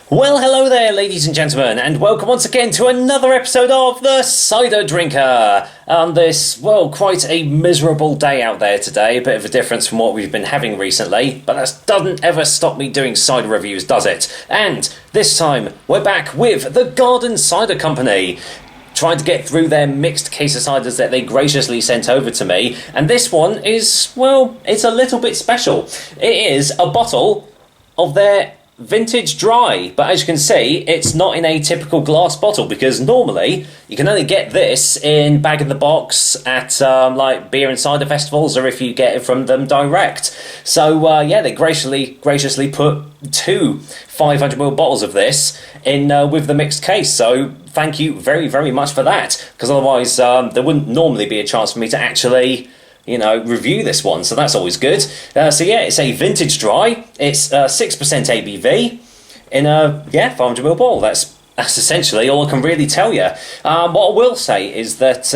Well, hello there, ladies and gentlemen, and welcome once again to another episode of the Cider Drinker. On this, well, quite a miserable day out there today, a bit of a difference from what we've been having recently, but that doesn't ever stop me doing cider reviews, does it? And this time, we're back with the Garden Cider Company, trying to get through their mixed case of ciders that they graciously sent over to me, and this one is, well, it's a little bit special. It is a bottle of their vintage dry, but as you can see, it's not in a typical glass bottle, because normally you can only get this in bag in the box at like beer and cider festivals, or if you get it from them direct. So yeah, they graciously put two 500ml bottles of this in with the mixed case, so thank you very much for that, because otherwise there wouldn't normally be a chance for me to actually review this one, so that's always good. So yeah, it's a vintage dry. It's 6% ABV in a 500ml bottle. That's essentially all I can really tell you. What I will say is that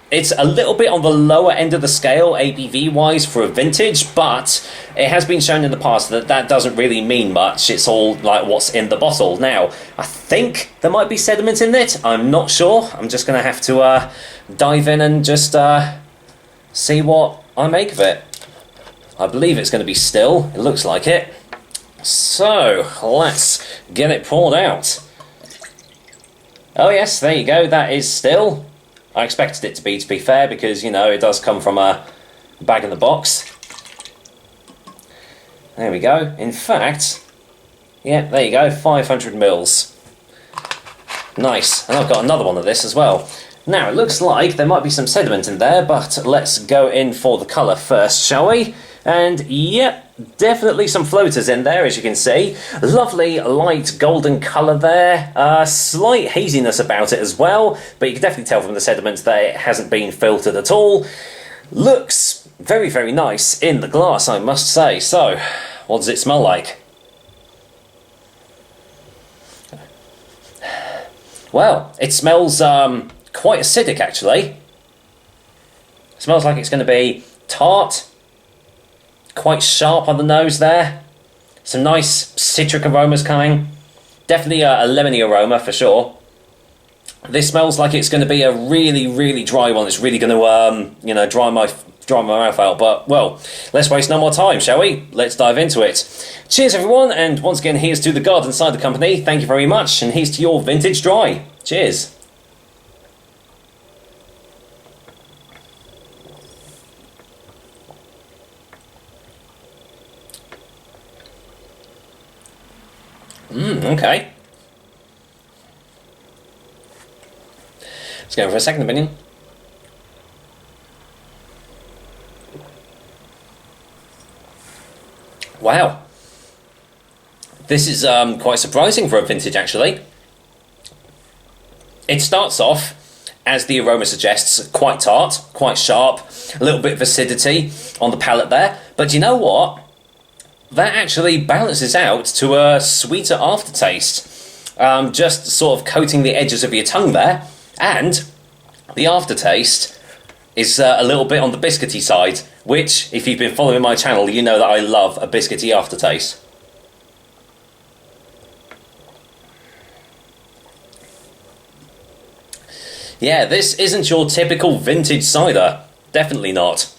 it's a little bit on the lower end of the scale ABV wise for a vintage, but it has been shown in the past that that doesn't really mean much. It's all like what's in the bottle. Now, I think there might be sediment in it. I'm not sure. I'm just going to have to dive in and just see what I make of it. I believe it's going to be still. It looks like it. So, let's get it poured out. Oh yes, there you go. That is still. I expected it to be fair, because, it does come from a bag in the box. There we go. In fact, yeah, there you go. 500 mils. Nice. And I've got another one of this as well. Now, it looks like there might be some sediment in there, but let's go in for the colour first, shall we? And, yep, definitely some floaters in there, as you can see. Lovely light golden colour there. Slight haziness about it as well, but you can definitely tell from the sediment that it hasn't been filtered at all. Looks very nice in the glass, I must say. So, what does it smell like? Well, it smells quite acidic, actually. It smells like it's going to be tart, quite sharp on the nose there. Some nice citric aromas coming. Definitely a lemony aroma for sure. This smells like it's going to be a really dry one. It's really going to dry my mouth out. But well, let's waste no more time, shall we? Let's dive into it. Cheers everyone, and once again, here's to the Garden Cider Company. Thank you very much, and here's to your vintage dry. Cheers. Okay. Let's go for a second opinion. Wow. This is quite surprising for a vintage, actually. It starts off, as the aroma suggests, quite tart, quite sharp, a little bit of acidity on the palate there. But you know what? That actually balances out to a sweeter aftertaste, just sort of coating the edges of your tongue there, and the aftertaste is a little bit on the biscuity side, which, if you've been following my channel, you know that I love a biscuity aftertaste. Yeah, this isn't your typical vintage cider, definitely not.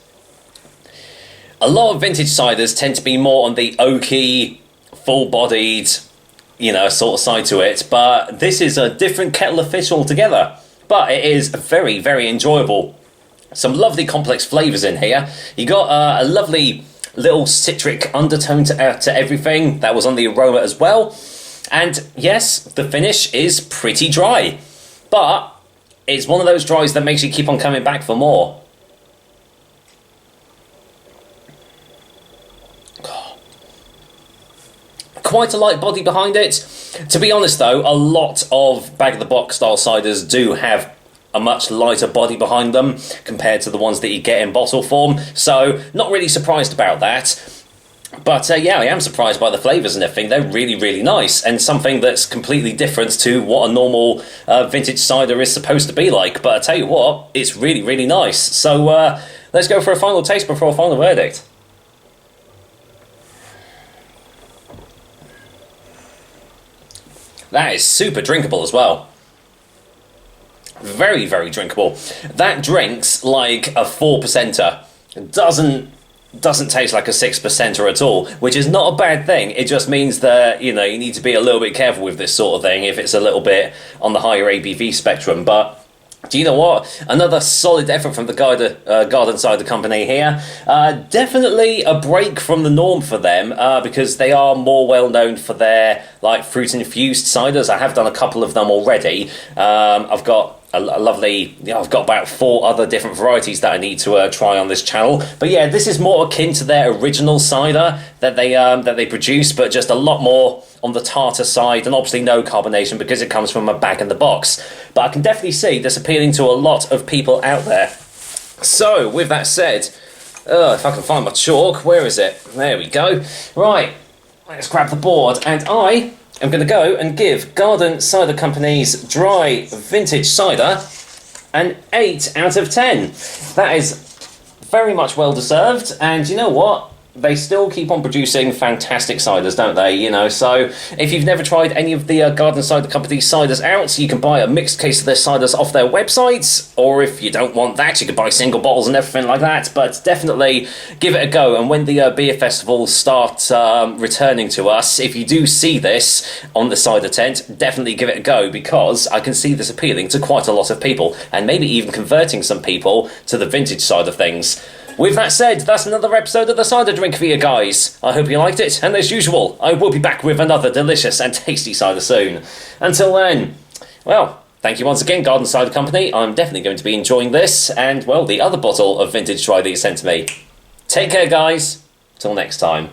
A lot of vintage ciders tend to be more on the oaky, full-bodied, sort of side to it, but this is a different kettle of fish altogether. But it is very enjoyable. Some lovely complex flavours in here. You got a lovely little citric undertone to everything that was on the aroma as well. And yes, the finish is pretty dry, but it's one of those dries that makes you keep on coming back for more. Quite a light body behind it. To be honest though, a lot of bag-of-the-box style ciders do have a much lighter body behind them compared to the ones that you get in bottle form, so not really surprised about that. But yeah, I am surprised by the flavours and everything. They're really nice, and something that's completely different to what a normal vintage cider is supposed to be like. But I tell you what, it's really nice. So let's go for a final taste before a final verdict. That is super drinkable as well. Very, very drinkable. That drinks like a 4%er. It doesn't taste like a 6%er at all, which is not a bad thing. It just means that, you need to be a little bit careful with this sort of thing if it's a little bit on the higher ABV spectrum. But do you know what? Another solid effort from the Garden Cider Company here. Definitely a break from the norm for them, because they are more well known for their fruit-infused ciders. I have done a couple of them already. I've got I've got about 4 other different varieties that I need to try on this channel. But yeah, this is more akin to their original cider that they produce, but just a lot more on the tartar side, and obviously no carbonation because it comes from a bag-in-the-box. But I can definitely see this appealing to a lot of people out there. So, with that said, if I can find my chalk, where is it? There we go. Right, let's grab the board, and I'm going to go and give Garden Cider Company's dry vintage cider an 8 out of 10. That is very much well deserved, and you know what? They still keep on producing fantastic ciders, don't they? So if you've never tried any of the Garden Cider Company ciders out, you can buy a mixed case of their ciders off their websites, or if you don't want that, you can buy single bottles and everything like that. But definitely give it a go, and when the beer festivals start returning to us, if you do see this on the cider tent, definitely give it a go, because I can see this appealing to quite a lot of people, and maybe even converting some people to the vintage side of things. With that said, that's another episode of The Cider Drink for you guys. I hope you liked it, and as usual, I will be back with another delicious and tasty cider soon. Until then, well, thank you once again, Garden Cider Company. I'm definitely going to be enjoying this, and, well, the other bottle of vintage dry that you sent to me. Take care, guys. Till next time.